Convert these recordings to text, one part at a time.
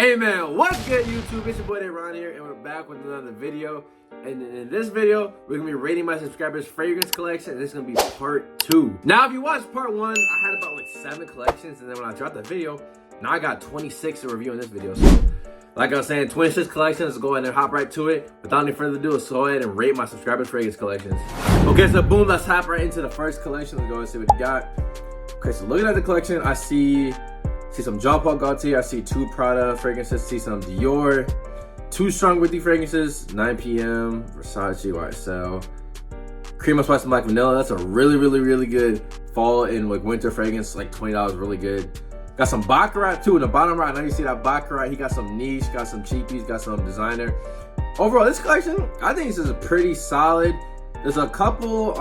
Hey man, what's good YouTube? It's your boy Ron here, and we're back with another video. And in this video, we're gonna be rating my subscribers' fragrance collection. This is gonna be part 2. Now, if you watched part 1, I had about like 7 collections, and then when I dropped the video, now I got 26 to review in this video. So, like I was saying, 26 collections. Let's go ahead and hop right to it. Without any further ado, let's go ahead and rate my subscribers' fragrance collections. Okay, so boom, let's hop right into the first collection. Let's go ahead and see what we got. Okay, so looking at the collection, I see some Jean Paul Gaultier, I see 2 Prada fragrances, see some Dior, 2 Strong With You fragrances, 9 p.m., Versace, YSL, Cream of Spice and Black Vanilla. That's a really good fall and like winter fragrance, like $20, really good. Got some Baccarat too in the bottom right. Now you see that Baccarat, he got some niche, got some cheapies, got some designer. Overall, this collection, I think this is a pretty solid. There's a couple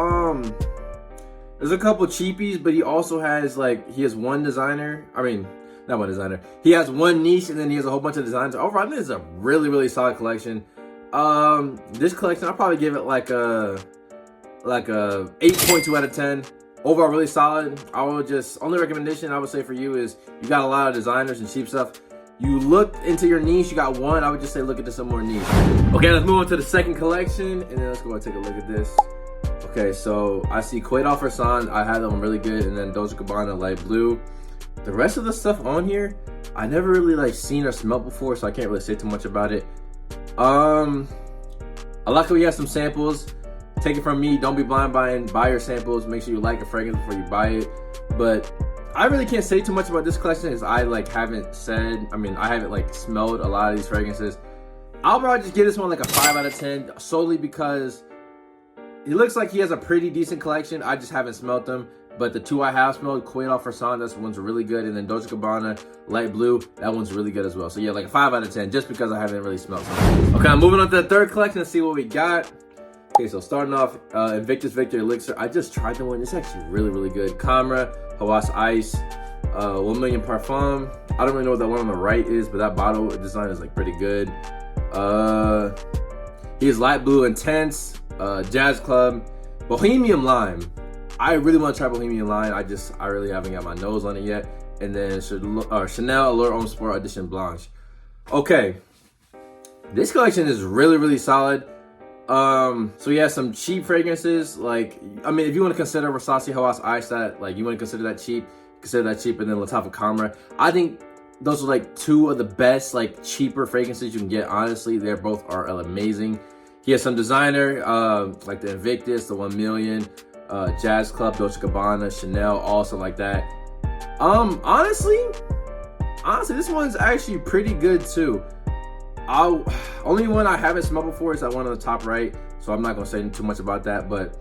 cheapies, but he also has he has one designer. I mean, not one designer. He has one niche, and then he has a whole bunch of designs. Overall, I think it's a really solid collection. This collection, I'll probably give it like a 8.2 out of 10. Overall, really solid. Only recommendation I would say for you is you got a lot of designers and cheap stuff. You looked into your niche, you got one. I would just say look into some more niche. Okay, let's move on to the second collection, and then let's go and take a look at this. Okay, so I see Cobalt Versace. I had that one really good, and then Dolce & Gabbana Light Blue. The rest of the stuff on here, I never really seen or smelled before, so I can't really say too much about it. I like how we have some samples. Take it from me, don't be blind buying. Buy your samples. Make sure you like a fragrance before you buy it. But I really can't say too much about this collection because I haven't smelled a lot of these fragrances. I'll probably just give this one like a 5 out of 10 solely because it looks like he has a pretty decent collection. I just haven't smelled them. But the 2 I have smelled, Cobalt Versace, that one's really good. And then Dolce & Gabbana Light Blue, that one's really good as well. So yeah, like a 5 out of 10 just because I haven't really smelled some. Okay, I'm moving on to the third collection to see what we got. Okay, so starting off, Invictus Victor Elixr. I just tried the one. It's actually really good. Camera, Hawas Ice, 1 Million Parfum. I don't really know what that one on the right is, but that bottle design is pretty good. He has Light Blue Intense, Jazz Club, Bohemian Lime. I really want to try Bohemian Lime. I really haven't got my nose on it yet. And then Chanel Allure Homme Sport Edition Blanche. Okay, this collection is really solid. So he has some cheap fragrances. If you want to consider Versace Hawas Ice that, you want to consider that cheap, and then Lattafa Camera. I think those are 2 of the best cheaper fragrances you can get. Honestly, they both are amazing. He has some designer, like the Invictus, the 1 Million, Jazz Club, Dolce & Gabbana, Chanel, also like that. Honestly, this one's actually pretty good too. Only one I haven't smelled before is that one on the top right, so I'm not gonna say too much about that. But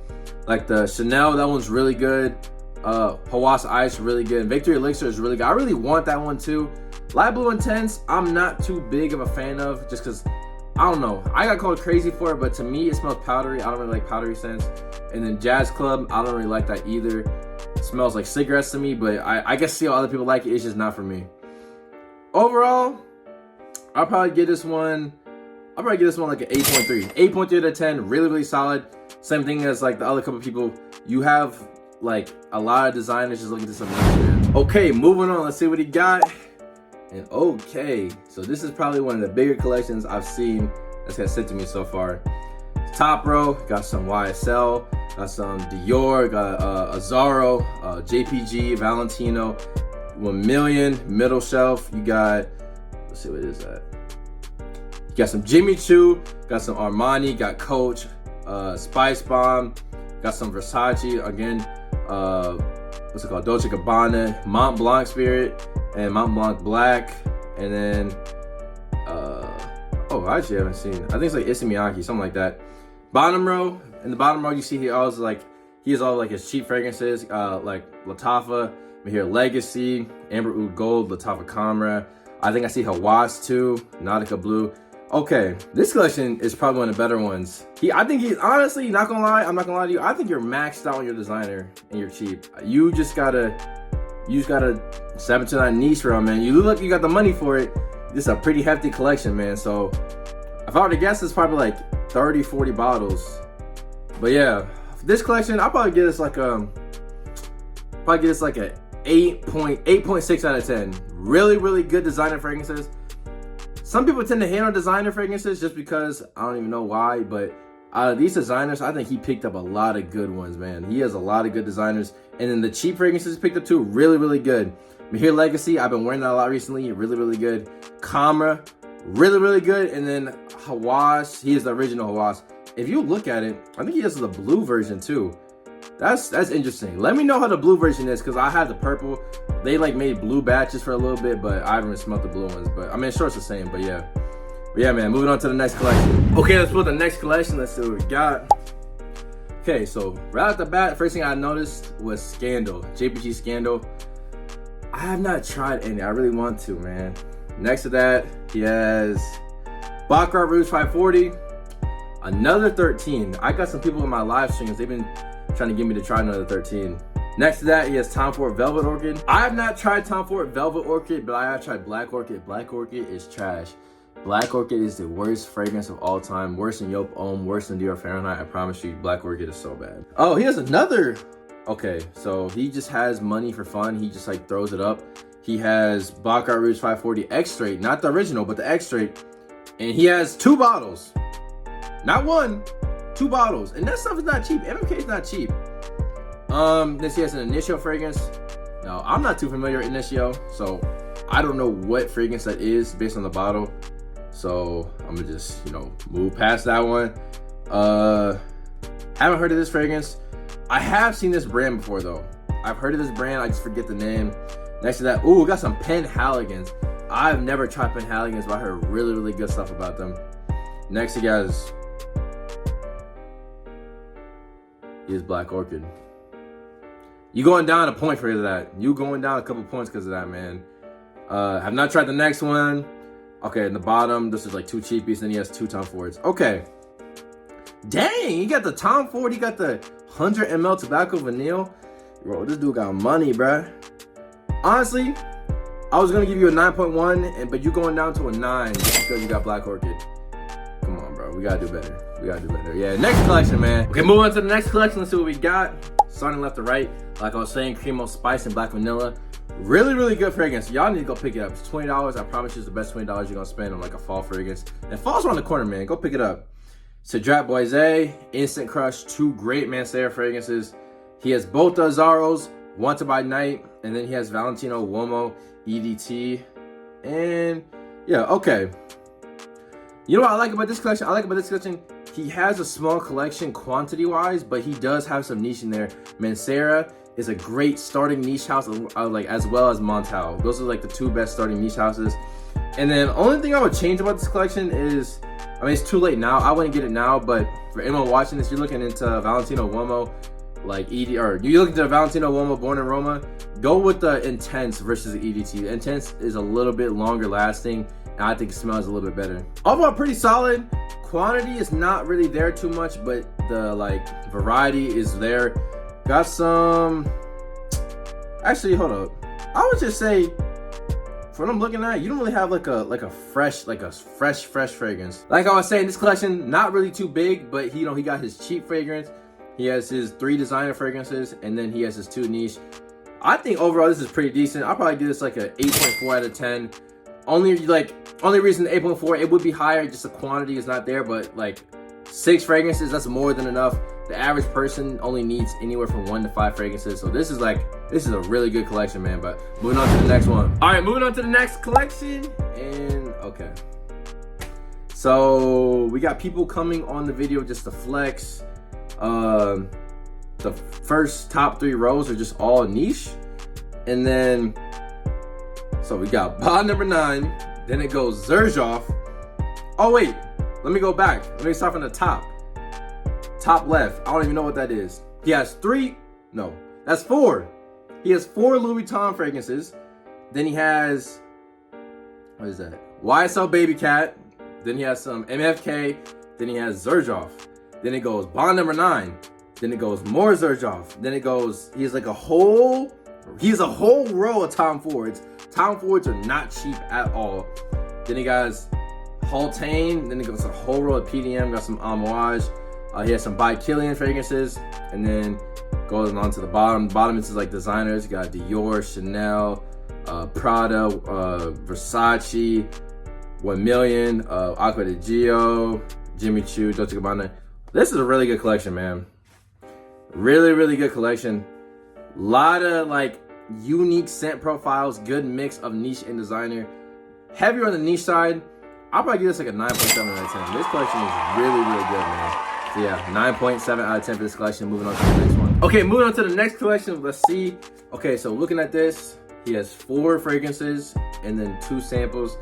the Chanel, that one's really good. Hawas Ice, really good. Victory Elixr is really good. I really want that one too. Light Blue Intense, I'm not too big of a fan of, just because I don't know. I got called crazy for it, but to me it smells powdery. I don't really like powdery scents. And then Jazz Club, I don't really like that either. It smells like cigarettes to me, but I guess see how other people like it. It's just not for me. Overall, I'll probably give this one like an 8.3. 8.3 out of 10, really solid. Same thing as the other couple people. You have a lot of designers just looking to some. Okay, moving on. Let's see what he got. And okay, so this is probably one of the bigger collections I've seen that's got sent to me so far. Top row, got some YSL, got some Dior, got Azzaro, JPG, Valentino, 1 Million. Middle shelf, you got, let's see what is that. You got some Jimmy Choo, got some Armani, got Coach, Spice Bomb, got some Versace, again, what's it called, Dolce & Gabbana, Mont Blanc Spirit, and Mont Blanc Black, and then, I actually haven't seen it. I think it's Issey Miyake, something like that. Bottom row, in the bottom row, you see he has all his cheap fragrances, Lattafa, here Legacy, Amber Oud Gold, Lattafa Camera. I think I see Hawas too, Nautica Blue. Okay, this collection is probably one of the better ones. I think he's honestly, I'm not gonna lie to you. I think you're maxed out on your designer and you're cheap. You just gotta step into that niche for him, man. You look like you got the money for it. This is a pretty hefty collection, man. So if I were to guess, it's probably 30, 40 bottles. But yeah, this collection, I'll probably give this a 8.6 out of 10. Really good designer fragrances. some people tend to hate on designer fragrances just because I don't even know why, but these designers, I think he picked up a lot of good ones, man. He has a lot of good designers. And then the cheap fragrances he picked up too, really, really good. Mahir Legacy, I've been wearing that a lot recently, really, really good. Camera, really, really good. And then Hawass, he is the original Hawass. If you look at it, I think he has the blue version too. That's interesting. Let me know how the blue version is, because I have the purple. They like made blue batches for a little bit, but I haven't smelled the blue ones. But I mean, sure it's the same, but yeah. But yeah, man, moving on to the next collection. Okay, let's put the next collection. Let's see what we got. Okay, so right off the bat, first thing I noticed was Scandal, JPG Scandal. I have not tried any. I really want to, man. Next to that, he has Baccarat Rouge 540, another 13. I got some people in my live streams. They've been trying to get me to try another 13. Next to that, he has Tom Ford Velvet Orchid. I have not tried Tom Ford Velvet Orchid, but I have tried Black Orchid. Black Orchid is trash. Black Orchid is the worst fragrance of all time. Worse than Homme, worse than Dior Fahrenheit. I promise you, Black Orchid is so bad. Oh, he has another. Okay, so he just has money for fun. He just like throws it up. He has Baccarat Rouge 540 X straight, not the original, but the X straight. And he has 2 bottles. Not one, 2 bottles. And that stuff is not cheap. MMK is not cheap. This he has an Initio fragrance. Now, I'm not too familiar with Initio, so I don't know what fragrance that is based on the bottle. So I'm gonna just, move past that one. Haven't heard of this fragrance. I have seen this brand before though. I've heard of this brand, I just forget the name. Next to that, ooh, we got some Penhaligons. I've never tried Penhaligons, but I heard really, really good stuff about them. Next, you guys, is Black Orchid. You going down a point for that. You going down a couple points because of that, man. Have not tried the next one. Okay, in the bottom, this is like 2 cheapies, then he has 2 Tom Fords. Okay. Dang, you got the Tom Ford, you got the 100 ml tobacco vanille. Bro, this dude got money, bruh. Honestly, I was gonna give you a 9.1, but you going down to a 9 just because you got Black Orchid. Come on, bro, we gotta do better. We gotta do better. Yeah, next collection, man. Okay, moving on to the next collection. Let's see what we got. Starting left to right, like I was saying, Cream of Spice and Black Vanilla. Really, really good fragrance. Y'all need to go pick it up. It's $20. I promise you it's the best $20 you're gonna spend on like a fall fragrance. And fall's around the corner, man. Go pick it up. Cedrat Boise, Instant Crush, 2 great Mancera fragrances. He has both the Azzaros, Wanted by Night, and then he has Valentino, Uomo, EDT. And yeah, okay. You know what I like about this collection? I like about this collection, he has a small collection quantity-wise, but he does have some niche in there. Mancera is a great starting niche house, like as well as Montal. Those are like the 2 best starting niche houses. And then only thing I would change about this collection is, I mean, it's too late now. I wouldn't get it now, but for anyone watching this, you're looking into Valentino Uomo, like or you're looking to Valentino Uomo Born in Roma, go with the Intense versus the EDT. The Intense is a little bit longer lasting, and I think it smells a little bit better. Overall, pretty solid. Quantity is not really there too much, but the like variety is there. Got some, actually, hold up. I would just say, for what I'm looking at, you don't really have like a fresh fragrance. Like I was saying, this collection, not really too big, but he got his cheap fragrance. He has his 3 designer fragrances, and then he has his 2 niche. I think overall this is pretty decent. I'll probably give this like a 8.4 out of 10. Only reason 8.4, it would be higher, just the quantity is not there, but like 6 fragrances, that's more than enough. The average person only needs anywhere from 1 to 5 fragrances. So this is a really good collection, man. But moving on to the next one. All right, moving on to the next collection. And okay. So we got people coming on the video just to flex. The first top 3 rows are just all niche. And then, so we got bottle number 9. Then it goes Xerjoff. Oh wait, let me go back. Let me start from the top. Top left, I don't even know what that is. He has 3, no, that's 4. He has 4 Louis Vuitton fragrances. Then he has, what is that? YSL Baby Cat. Then he has some MFK. Then he has Xerjoff. Then it goes bond number 9. Then it goes more Xerjoff. Then it goes, he has a whole row of Tom Fords. Tom Fords are not cheap at all. Then he got Haultain. Then he goes a whole row of PDM. Got some Amouage. He has some By Kilian fragrances, and then goes on to the bottom. Bottom is like designers. You got Dior, Chanel, Prada, Versace, 1 Million, Aqua di Gio, Jimmy Choo, Dolce & Gabbana. This is a really good collection, man. Really, really good collection. Lot of like unique scent profiles, good mix of niche and designer. Heavier on the niche side. I'll probably give this like a 9.7 out of 10. This collection is really, really good, man. So yeah, 9.7 out of 10 for this collection. Moving on to the next one. Okay, moving on to the next collection. Let's see. Okay, so looking at this, he has 4 fragrances and then 2 samples.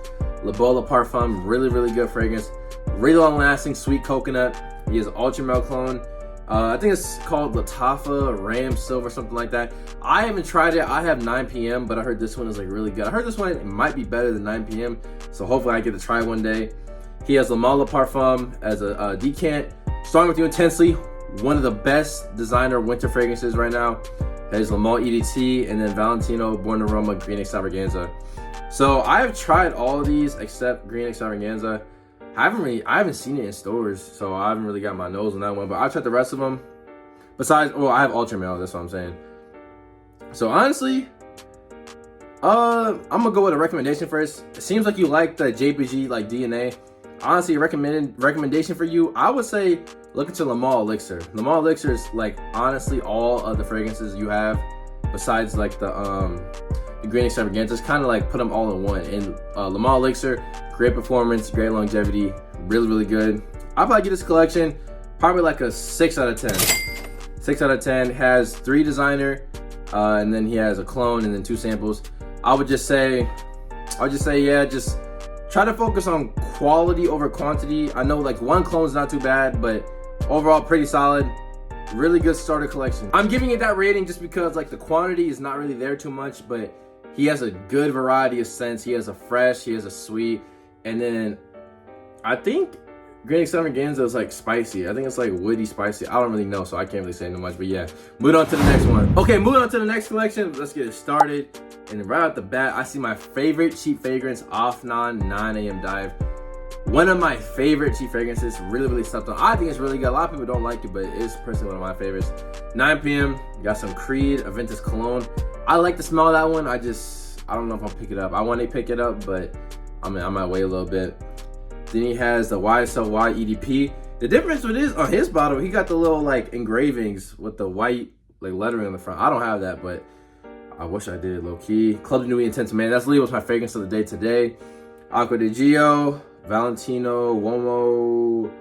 Le Beau Parfum, really, really good fragrance. Really long lasting, sweet coconut. He has Ultra Male clone. I think it's called Lattafa, Ram Silver, something like that. I haven't tried it. I have 9 p.m., but I heard this one is like really good. I heard this one might be better than 9 p.m., so hopefully I get to try one day. He has Le Parfum as a decant. Strong with You Intensely, one of the best designer winter fragrances right now. Has Le Male EDT, and then Valentino, Born in Roma, Green Extravaganza. So I have tried all of these except Green Extravaganza. I haven't seen it in stores, so I haven't really got my nose on that one, but I tried the rest of them. Besides, well, I have Ultra Male, that's what I'm saying. So honestly, I'm gonna go with a recommendation first. It seems like you like the JPG like DNA. Honestly, recommendation for you, I would say look into Le Male Elixr. Le Male Elixr is like honestly all of the fragrances you have, besides like the Green Extravaganza. It's kind of like put them all in one. And Le Male Elixr, great performance, great longevity, really, really good. I'll probably give this collection probably like a 6 out of 10. 6 out of 10. Has 3 designer, and then he has a clone and then 2 samples. I would just say, yeah, just try to focus on quality over quantity. I know like 1 clone is not too bad, but overall pretty solid. Really good starter collection. I'm giving it that rating just because like the quantity is not really there too much, but he has a good variety of scents. He has a fresh, he has a sweet, and then I think Green Extravaganza is like spicy. I think it's like woody spicy. I don't really know, so I can't really say too much, but yeah. Moving on to the next one. Okay, moving on to the next collection. Let's get it started. And right off the bat, I see my favorite cheap fragrance, Afnan 9 a.m. Dive. One of my favorite cheap fragrances, really, really slept on. I think it's really good. A lot of people don't like it, but it's personally one of my favorites. 9 p.m., got some Creed, Aventus Cologne. I like the smell of that one. I don't know if I'll pick it up. I want to pick it up, but I might wait a little bit. Then he has the YSL Y EDP. The difference with this, on his bottle, he got the little like engravings with the white like lettering on the front. I don't have that, but I wish I did, low key. Club de Nuit Intense, man. That's literally what's my fragrance of the day today. Aqua di Gio, Valentino, Uomo.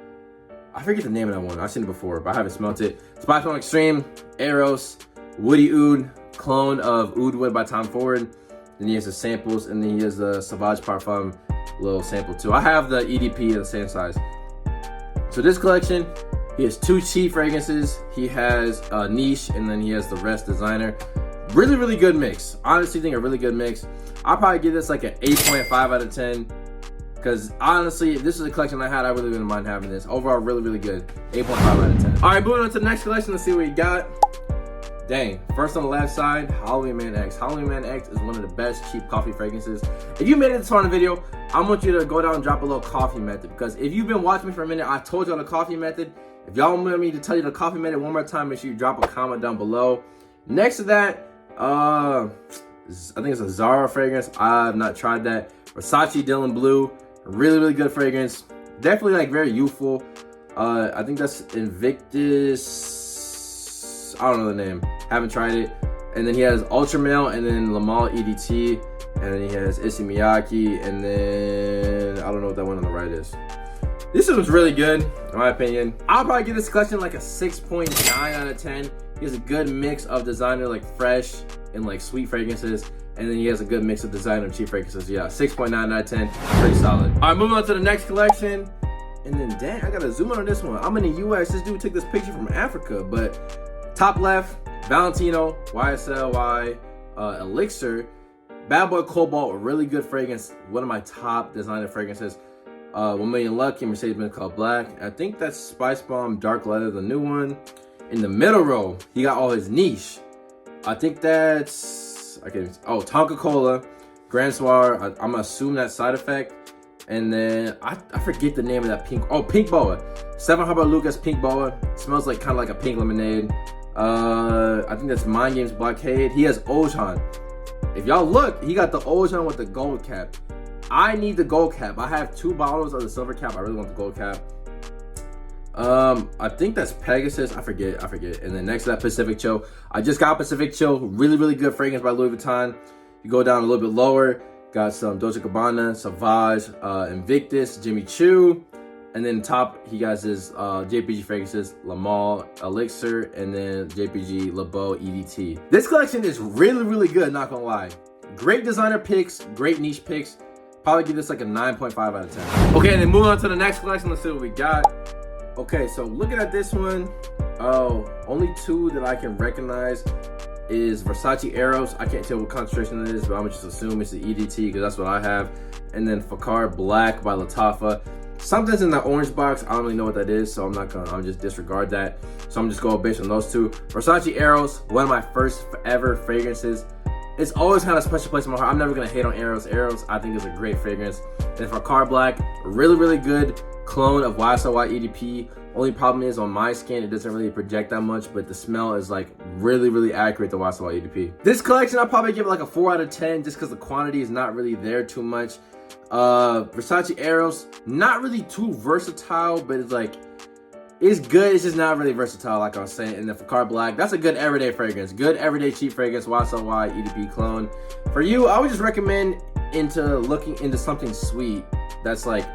I forget the name of that one. I've seen it before, but I haven't smelt it. Spice Bomb Extreme, Eros, Woody Oud, clone of Oud Wood by Tom Ford. Then he has the samples, and then he has the Sauvage Parfum little sample too. I have the EDP in the same size. So this collection, he has 2 cheap fragrances. He has a niche, and then he has the rest designer. Really, really good mix. Honestly, think a really good mix. I'll probably give this like an 8.5 out of 10. Because honestly, if this is a collection I had, I really wouldn't mind having this. Overall, really, really good. 8.5 out of 10. All right, moving on to the next collection. Let's see what we got. Dang, first on the left side, Halloween Man X. Halloween Man X is one of the best cheap coffee fragrances. If you made it this far in the video, I want you to go down and drop a little coffee method. Because if you've been watching me for a minute, I told you on the coffee method. If y'all want me to tell you the coffee method one more time, make sure you drop a comment down below. Next to that, I think it's a Zara fragrance. I have not tried that. Versace Dylan Bleu, really, really good fragrance. Definitely like very youthful. I think that's Invictus. I don't know the name. Haven't tried it. And then he has Ultra Male, and then Le Male EDT, and then he has Issey Miyake, and then I don't know what that one on the right is. This one's really good, in my opinion. I'll probably give this collection like a 6.9 out of 10. He has a good mix of designer, like fresh and like sweet fragrances. And then he has a good mix of designer and cheap fragrances. Yeah, 6.9 out of 10, pretty solid. All right, moving on to the next collection. And then, dang, I gotta zoom in on this one. I'm in the US, this dude took this picture from Africa, but top left, Valentino, YSL Y, Elixr, Bad Boy Cobalt, a really good fragrance. One of my top designer fragrances. 1 Million Lucky, Mercedes-Benz Called Black. I think that's Spice Bomb Dark Leather, the new one. In the middle row, he got all his niche. I think that's, Tonka Cola, Grand Soir. I'm gonna assume that's Side Effect. And then I forget the name of that pink. Oh, Pink Boa. 7 Harbor Lucas Pink Boa. Smells like kind of like a pink lemonade. I think that's Mind Games Blockade. He has Ojan. If y'all look, he got the Ojan with the gold cap. I need the gold cap. I have 2 bottles of the silver cap. I really want the gold cap. I think that's Pegasus. I forget. And then next to that, Pacific Chill. I just got Pacific Chill. Really good fragrance by Louis Vuitton. You go down a little bit lower, got some Dolce & Gabbana, Sauvage, Invictus, Jimmy Choo. And then top, he got his JPG fragrances, La Mall, Elixr, and then JPG, Le Beau, EDT. This collection is really good, not gonna lie. Great designer picks, great niche picks. Probably give this like a 9.5 out of 10. Okay, and then moving on to the next collection. Let's see what we got. Okay, so looking at this one, only 2 that I can recognize is Versace Eros. I can't tell what concentration it is, but I'm gonna just assume it's the EDT because that's what I have. And then Fakar Black by Lattafa. Something's in the orange box. I don't really know what that is, so I'm just disregard that. So I'm just going based on those 2. Versace Eros, one of my first ever fragrances. It's always kind of a special place in my heart. I'm never gonna hate on Eros. Eros, I think, is a great fragrance. And for Fakar Black, really good clone of YSL EDP. Only problem is on my skin, it doesn't really project that much, but the smell is like really accurate to YSL EDP. This collection, I'll probably give it like a 4 out of 10 just because the quantity is not really there too much. Versace Eros, not really too versatile, but it's like, it's good, it's just not really versatile like I was saying. And then Fakar Black, that's a good everyday fragrance, good everyday cheap fragrance, YSL EDP clone. For you, I would just recommend looking into something sweet that's like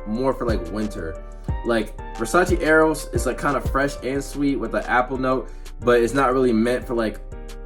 more for like winter. Like Versace Eros is like kind of fresh and sweet with the apple note, but it's not really meant for like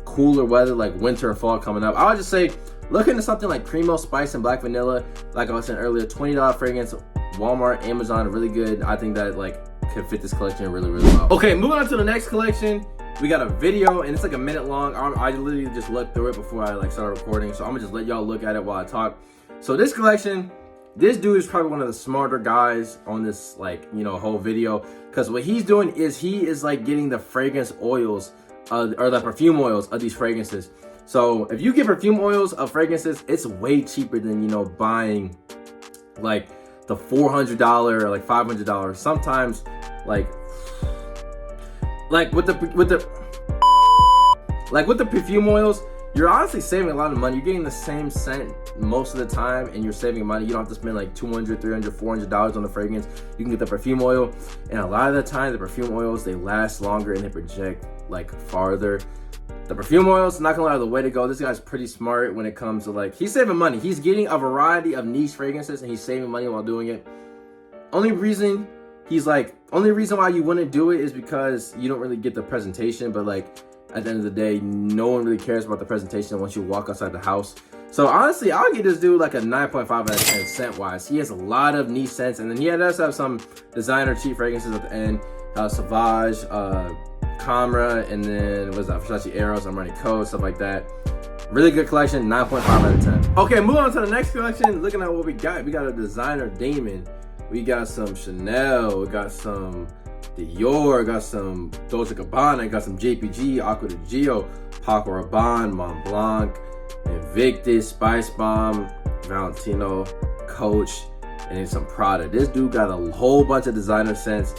cooler weather like winter and fall coming up. I would just say look into something like Cremo Spice and Black Vanilla. Like I was saying earlier, $20 fragrance, Walmart, Amazon, really good. I think that like could fit this collection really well. Okay, moving on to the next collection. We got a video and it's like a minute long. I literally just looked through it before I like started recording, so I'm gonna just let y'all look at it while I talk. So this collection, this dude is probably one of the smarter guys on this like, you know, whole video, because what he's doing is he is like getting the fragrance oils or the perfume oils of these fragrances. So if you get perfume oils of fragrances, it's way cheaper than, you know, buying like the $400 or like $500. Sometimes like with the perfume oils, you're honestly saving a lot of money. You're getting the same scent most of the time and you're saving money. You don't have to spend like $200, $300, $400 on the fragrance. You can get the perfume oil, and a lot of the time the perfume oils, they last longer and they project like farther. The perfume oils, not gonna lie, the way to go. This guy's pretty smart when it comes to like, he's saving money. He's getting a variety of niche fragrances and he's saving money while doing it. Only reason why you wouldn't do it is because you don't really get the presentation, but like at the end of the day, no one really cares about the presentation once you walk outside the house. So honestly, I'll give this dude like a 9.5 out of 10 scent wise. He has a lot of niche scents, and then he does have some designer cheap fragrances at the end. Sauvage, Camera, and then what's that? Versace Eros, Armani Code, stuff like that. Really good collection, 9.5 out of 10. Okay, moving on to the next collection. Looking at what we got a designer Damon. We got some Chanel, we got some Dior, got some Dolce & Gabbana, got some JPG, Aqua di Gio, Paco Rabanne, Mont Blanc, Invictus, Spice Bomb, Valentino, Coach, and then some Prada. This dude got a whole bunch of designer scents.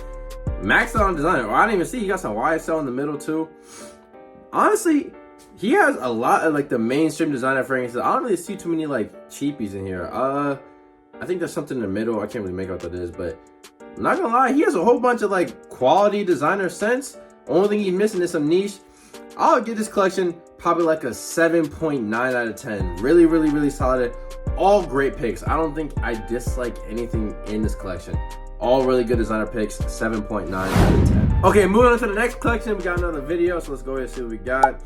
Maxed out on designer. I didn't even see he got some YSL in the middle too. Honestly, he has a lot of like the mainstream designer fragrances. I don't really see too many like cheapies in here. I think there's something in the middle. I can't really make out what that is, but I'm not gonna lie, he has a whole bunch of like quality designer scents. Only thing he's missing is some niche. I'll give this collection probably like a 7.9 out of 10. Really solid. All great picks. I don't think I dislike anything in this collection. All really good designer picks, 7.9 out of 10. Okay, moving on to the next collection. We got another video, so let's go ahead and see what we got.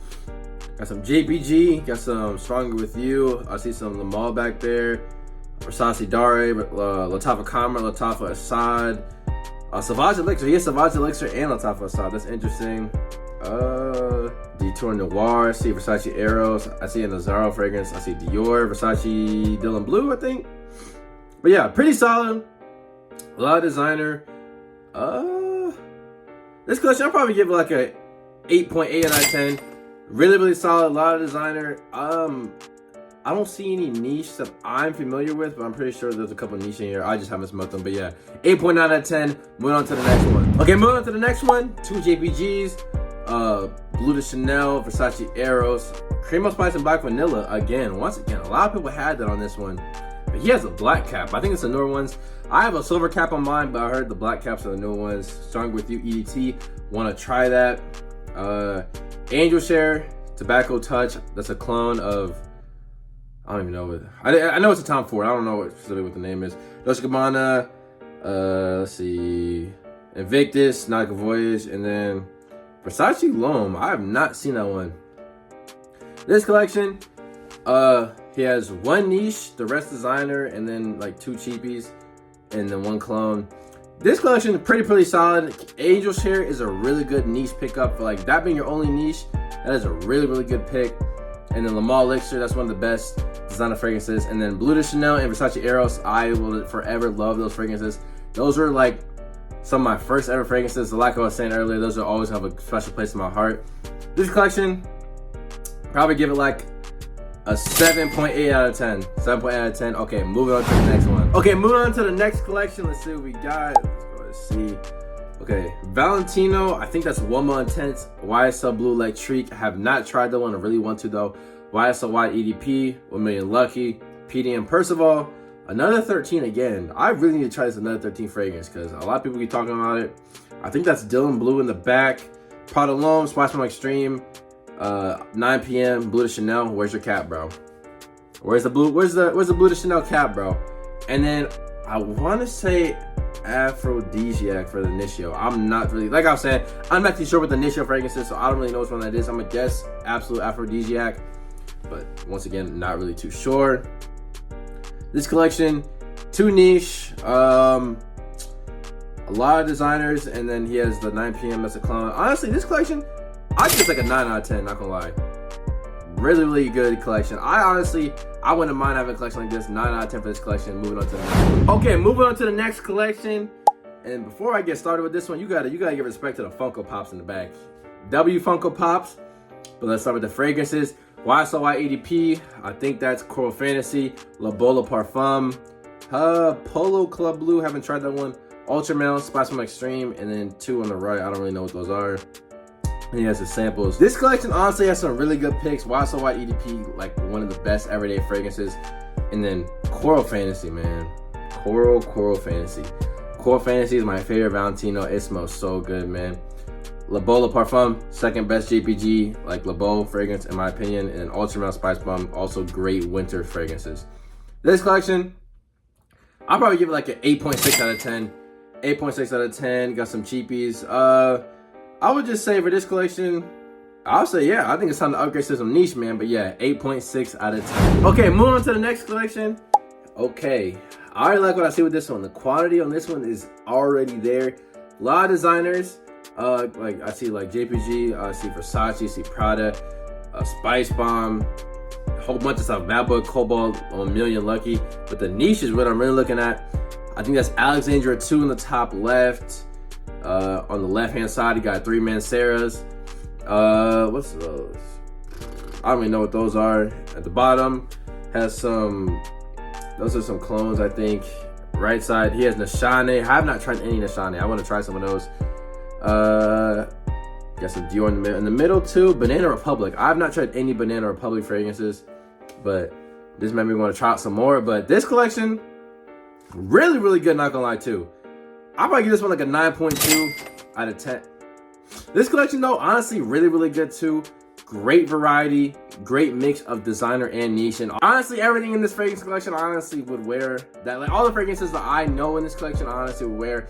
Got some JPG, got some Stronger With You. I see some Le Mall back there. Versace Dare, Lattafa Camera, Lattafa Assad. Sauvage Elixr. He has Sauvage Elixr and Lattafa Assad. That's interesting. Detour Noir. I see Versace Eros. I see a Nazaro fragrance. I see Dior, Versace Dylan Blue, I think. But yeah, pretty solid. A lot of designer. This collection I'll probably give it like a 8.8 out of 10. Really solid. A lot of designer. I don't see any niche that I'm familiar with, but I'm pretty sure there's a couple niche in here. I just haven't smelled them, but yeah, 8.9 out of 10. Moving on to the next one. Okay, moving on to the next one. 2 JPGs, Bleu de Chanel, Versace Eros, Cremo Spice and Black Vanilla. Once again, a lot of people had that on this one. But he has a black cap. I think it's the newer ones. I have a silver cap on mine, but I heard the black caps are the newer ones. Strong with you, EDT. Want to try that? Angel Share Tobacco Touch. That's a clone of, I don't even know what. I know it's a Tom Ford. I don't know specifically what the name is. Dolce & Gabbana. Let's see. Invictus, Nautica Voyage, and then Versace Homme. I have not seen that one. This collection, he has one niche, the rest designer, and then like 2 cheapies, and then 1 clone. This collection is pretty solid. Angel Share is a really good niche pickup for like that being your only niche. That is a really good pick. And then Elixr, that's one of the best designer fragrances. And then Bleu de Chanel and Versace Eros, I will forever love those fragrances. Those are like some of my first ever fragrances. Like I was saying earlier, those will always have a special place in my heart. This collection, probably give it like a 7.8 out of 10. 7.8 out of 10. Okay, moving on to the next one. Okay, moving on to the next collection. Let's see what we got. Let's go and see. Okay, Valentino. I think that's Uomo Intense. YSL Blue Electrique. I have not tried that one. I really want to though. YSL White EDP. 1 Million Lucky. PDM Percival. Another 13 again. I really need to try this another 13 fragrance because a lot of people keep talking about it. I think that's Dylan Blue in the back. Prada L'Homme, Splash from Extreme. 9 p.m. Bleu de Chanel. Where's your cap, bro? Where's the blue? Where's the Bleu de Chanel cap, bro? And then I want to say Aphrodisiac for the Initio. I'm not really, like I was saying, I'm not too sure what the Initio fragrance is, so I don't really know which one that is. I'm gonna guess Absolute Aphrodisiac, but once again, not really too sure. This collection, 2 niche, a lot of designers, and then he has the 9 p.m. as a clone. Honestly, this collection, I think it's like a 9 out of 10, not gonna lie. Really good collection. I wouldn't mind having a collection like this. 9 out of 10 for this collection. Moving on to the next one. Okay, moving on to the next collection. And before I get started with this one, you gotta give respect to the Funko Pops in the back. W Funko Pops. But let's start with the fragrances. YSL White EDP. I think that's Coral Fantasy. La Bola Parfum. Polo Club Blue. Haven't tried that one. Ultramel, Splash from Extreme, and then 2 on the right. I don't really know what those are. And he has the samples. This collection honestly has some really good picks. YSL White EDP, like one of the best everyday fragrances. And then Coral Fantasy, man. Coral Fantasy. Coral Fantasy is my favorite Valentino. It smells so good, man. La Bola Parfum, second best JPG, like La Bola fragrance in my opinion. And Ultramel Spice Bomb, also great winter fragrances. This collection, I'll probably give it like an 8.6 out of 10. 8.6 out of 10. Got some cheapies. I would just say for this collection, I'll say, yeah, I think it's time to upgrade to some niche, man. But yeah, 8.6 out of 10. Okay, moving on to the next collection. Okay, I already like what I see with this one. The quality on this one is already there. A lot of designers, like I see like JPG, I see Versace, I see Prada, Spice Bomb, a whole bunch of stuff. Macbook, Cobalt, 1 Million Lucky. But the niche is what I'm really looking at. I think that's Alexandria 2 in the top left. On the left hand side, you got 3 Manceras. What's those? I don't even know what those are. At the bottom has some, those are some clones, I think. Right side, he has Nashane. I have not tried any Nashane. I want to try some of those. Got some Dior in the middle. In the middle too, Banana Republic. I have not tried any Banana Republic fragrances, but this made me want to try out some more. But this collection, really good, not gonna lie too. I'll probably give this one like a 9.2 out of 10. This collection though, honestly, really good too. Great variety, great mix of designer and niche. And honestly, everything in this fragrance collection, I honestly would wear that. Like all the fragrances that I know in this collection, I honestly would wear.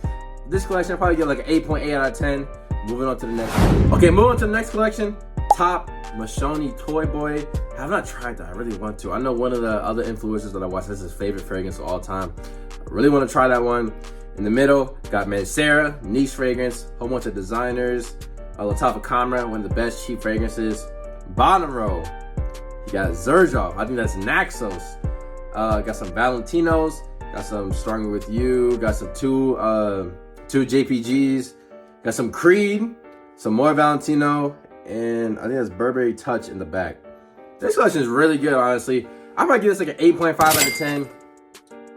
This collection, I'll probably give like an 8.8 out of 10. Moving on to the next one. Okay, moving on to the next collection. Top Mashoni Toy Boy. I have not tried that. I really want to. I know one of the other influencers that I watch, this is his favorite fragrance of all time. I really want to try that one. In the middle, got Mancera, niche fragrance, whole bunch of designers. Lattafa Camera, one of the best cheap fragrances. Bottom row, you got Xerjoff. I think that's Naxos. Got some Valentinos. Got some Stronger With You. Got some two JPGs. Got some Creed. Some more Valentino. And I think that's Burberry Touch in the back. This collection is really good, honestly. I might give this like an 8.5 out of 10.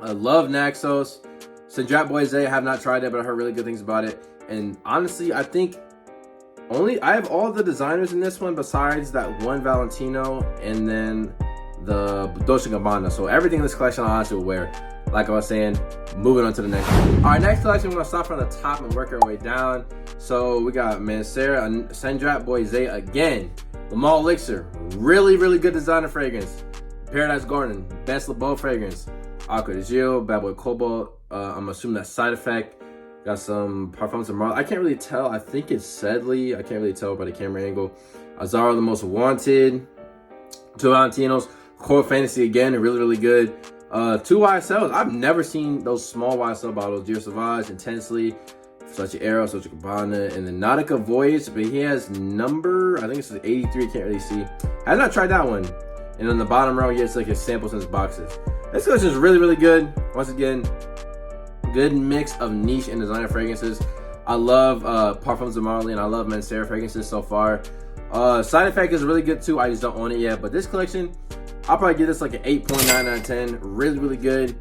I love Naxos. Sandrat Boise, I have not tried it, but I heard really good things about it. And honestly, I think I have all the designers in this one besides that one Valentino, and then the Dolce & Gabbana. So everything in this collection I honestly will wear. Like I was saying, moving on to the next one. All right, next collection, we're gonna start from the top and work our way down. So we got Mancera, Sandrat Boise again. Le Male Elixir, really good designer fragrance. Paradise Garden, best Le Beau fragrance. Aqua de Gio, Bad Boy Cobalt. I'm assuming that's Side Effect. Got some Parfums and Marley. I can't really tell. I think it's Sedley. I can't really tell by the camera angle. Azara, The Most Wanted. 2 Valentinos. Core Fantasy again, really good. 2 YSLs. I've never seen those small YSL bottles. Dior Sauvage, Intensely, Versace Air, Dolce & Gabbana, and then Nautica Voyage. But he has number, I think it's 83. Can't really see. I have not tried that one. And on the bottom row, he has like his samples in his boxes. This collection is really good. Once again, good mix of niche and designer fragrances. I love Parfums of Marley, and I love Mancera fragrances so far. Side Effect is really good too. I just don't own it yet. But this collection, I'll probably give this like an 8.9 out of 10. Really good.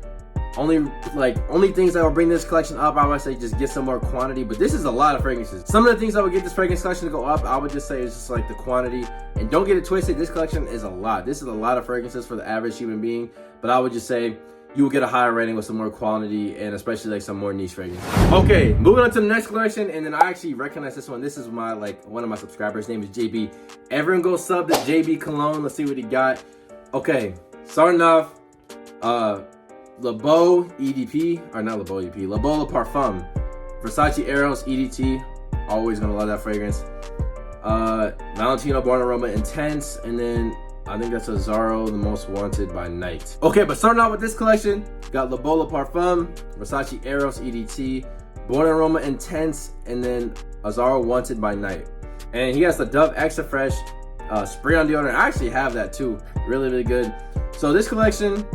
Only things that will bring this collection up, I would say just get some more quantity. But this is a lot of fragrances. Some of the things that would get this fragrance collection to go up, I would just say is just like the quantity. And don't get it twisted, this collection is a lot. This is a lot of fragrances for the average human being. But I would just say you will get a higher rating with some more quality and especially like some more niche fragrances. Okay, moving on to the next collection, and then I actually recognize this one. This is my one of my subscribers. His name is JB. Everyone go sub to JB Cologne. Let's see what he got. Okay, starting off, Le Beau EDP, or not Le Beau EDP, Le Beau Le Parfum, Versace Eros EDT, always gonna love that fragrance. Valentino Born Aroma Intense, and then I think that's Azaro, The Most Wanted by Night. Okay, but starting out with this collection, got Le Beau Le Parfum, Versace Eros EDT, Born Aroma Intense, and then Azaro Wanted by Night. And he has the Dove Extra Fresh spray on deodorant. I actually have that too. Really good. So this collection,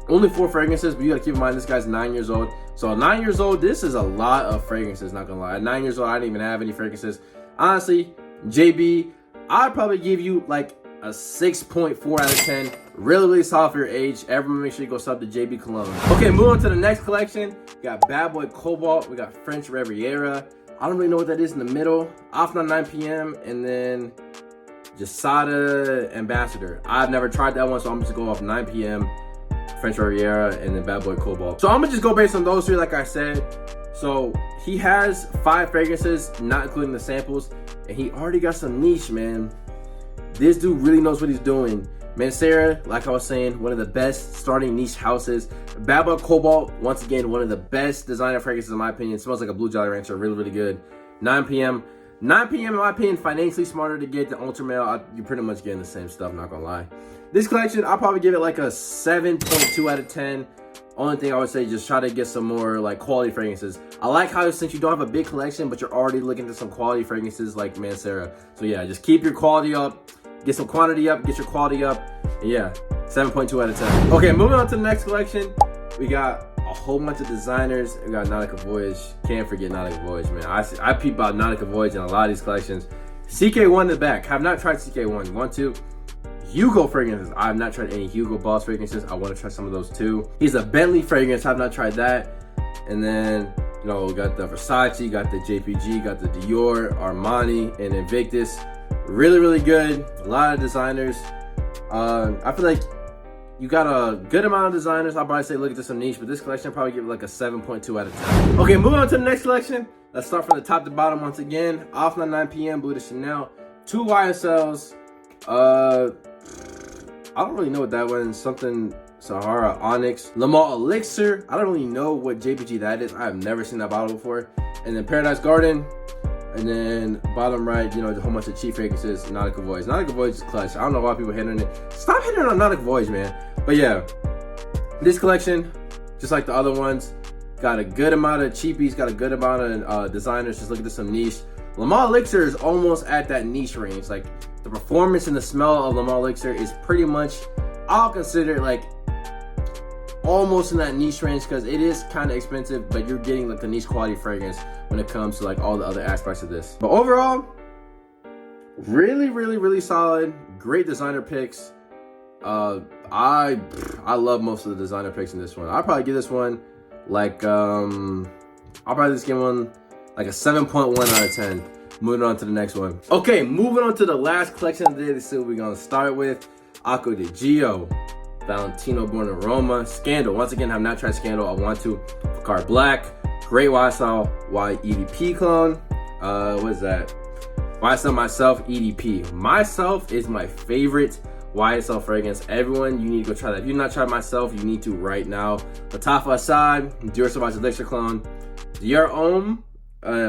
only 4 fragrances, but you gotta keep in mind this guy's 9 years old. So at 9 years old, this is a lot of fragrances, not gonna lie. At 9 years old, I didn't even have any fragrances. Honestly, JB, I'd probably give you like a 6.4 out of 10. Really solid for your age. Everyone make sure you go sub to JB Cologne. Okay, moving on to the next collection. We got Bad Boy Cobalt. We got French Riviera. I don't really know what that is in the middle. Afnan 9 p.m. and then Jasada Ambassador. I've never tried that one, so I'm just gonna go off 9 p.m. French Riviera, and then Bad Boy Cobalt. So I'm gonna just go based on those 3, like I said. So he has 5 fragrances, not including the samples, and he already got some niche, man. This dude really knows what he's doing. Mancera, like I was saying, one of the best starting niche houses. Bad Boy Cobalt, once again, one of the best designer fragrances in my opinion. It smells like a Blue Jolly Rancher, really good. 9 p.m. 9 p.m. in my opinion, financially smarter to get the Ultra Male. You're pretty much getting the same stuff, not gonna lie. This collection, I'll probably give it like a 7.2 out of 10. Only thing I would say, just try to get some more like quality fragrances. I like how since you don't have a big collection, but you're already looking for some quality fragrances like Mancera. So yeah, just keep your quality up, get some quantity up, get your quality up, and yeah, 7.2 out of 10. Okay, moving on to the next collection, we got a whole bunch of designers. We got Nautica Voyage. Can't forget Nautica Voyage, man. I peep out Nautica Voyage in a lot of these collections. CK1 in the back. Have not tried CK1. Want to? Hugo fragrances. I have not tried any Hugo Boss fragrances. I want to try some of those too. He's a Bentley fragrance. Have not tried that. And then, you know, got the Versace, got the JPG, got the Dior, Armani, and Invictus. Really good. A lot of designers. I feel like you got a good amount of designers. I'll probably say look at some niche, but this collection I'll probably give it like a 7.2 out of 10. Okay, moving on to the next collection. Let's start from the top to bottom once again. Afnan 9 p.m. Bleu de Chanel. 2 YSLs. I don't really know what that one. Something Sahara Onyx. Le Male Elixir. I don't really know what JPG that is. I have never seen that bottle before. And then Paradise Garden. And then bottom right, you know, a whole bunch of cheap fragrances. Nautica Voyage. Nautica Voyage is clutch. I don't know why people hate on it. Stop hating on Nautica Voyage, man. But yeah, this collection, just like the other ones, got a good amount of cheapies, got a good amount of designers. Just look at some niche. Le Male Elixir is almost at that niche range. Like the performance and the smell of Le Male Elixir is pretty much, I'll consider it like almost in that niche range because it is kind of expensive, but you're getting like the niche quality fragrance when it comes to like all the other aspects of this. But overall, really solid. Great designer picks. I love most of the designer picks in this one. I'll probably give this one like I'll probably just give one like a 7.1 out of 10. Moving on to the next one. Okay, moving on to the last collection of the day. Let's see what we're gonna start with. Acqua di Gio, Valentino Born in Roma, Scandal. Once again, I have not tried Scandal. I want to. Card Black, great YSL EDP clone. What is that? YSL Myself EDP. Myself is my favorite YSL fragrance. Everyone, you need to go try that. If you've not tried Myself, you need to right now. Lattafa aside, Dior Sauvage Elixr clone, Dior Homme,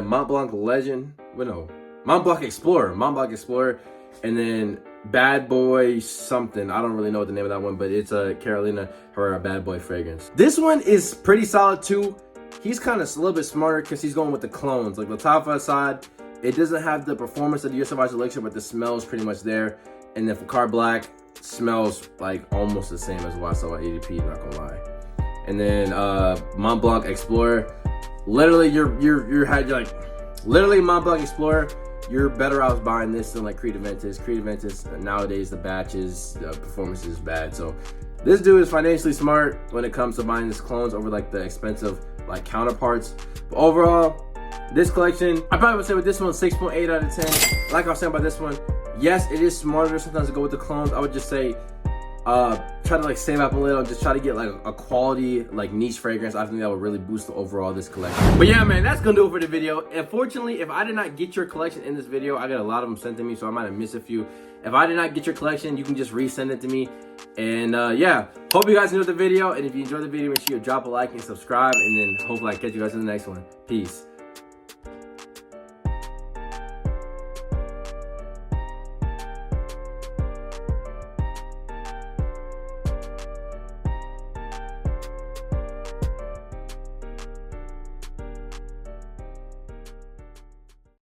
Mont Blanc Legend. Well, no, Mont Blanc Explorer, and then Bad Boy something. I don't really know what the name of that one, but it's a Carolina Herrera Bad Boy fragrance. This one is pretty solid too. He's kind of a little bit smarter because he's going with the clones. Like Lattafa aside, it doesn't have the performance of the Dior Sauvage Elixr, but the smell is pretty much there. And then for Card Black, smells like almost the same as what I saw at ADP, not gonna lie. And then Mont Blanc Explorer, literally literally Mont Blanc Explorer, you're better off buying this than like Creed Aventus. Creed Aventus, nowadays the batches, the performance is bad. So this dude is financially smart when it comes to buying his clones over like the expensive like counterparts. But overall, this collection, I probably would say with this one, 6.8 out of 10. Like I was saying about this one, yes, it is smarter sometimes to go with the clones. I would just say, try to like save up a little, just try to get like a quality like niche fragrance. I think that would really boost the overall this collection. But yeah, man, that's gonna do it for the video. Unfortunately, if I did not get your collection in this video, I got a lot of them sent to me, so I might have missed a few. If I did not get your collection, you can just resend it to me. And yeah, hope you guys enjoyed the video. And if you enjoyed the video, make sure you drop a like and subscribe. And then hopefully I catch you guys in the next one. Peace.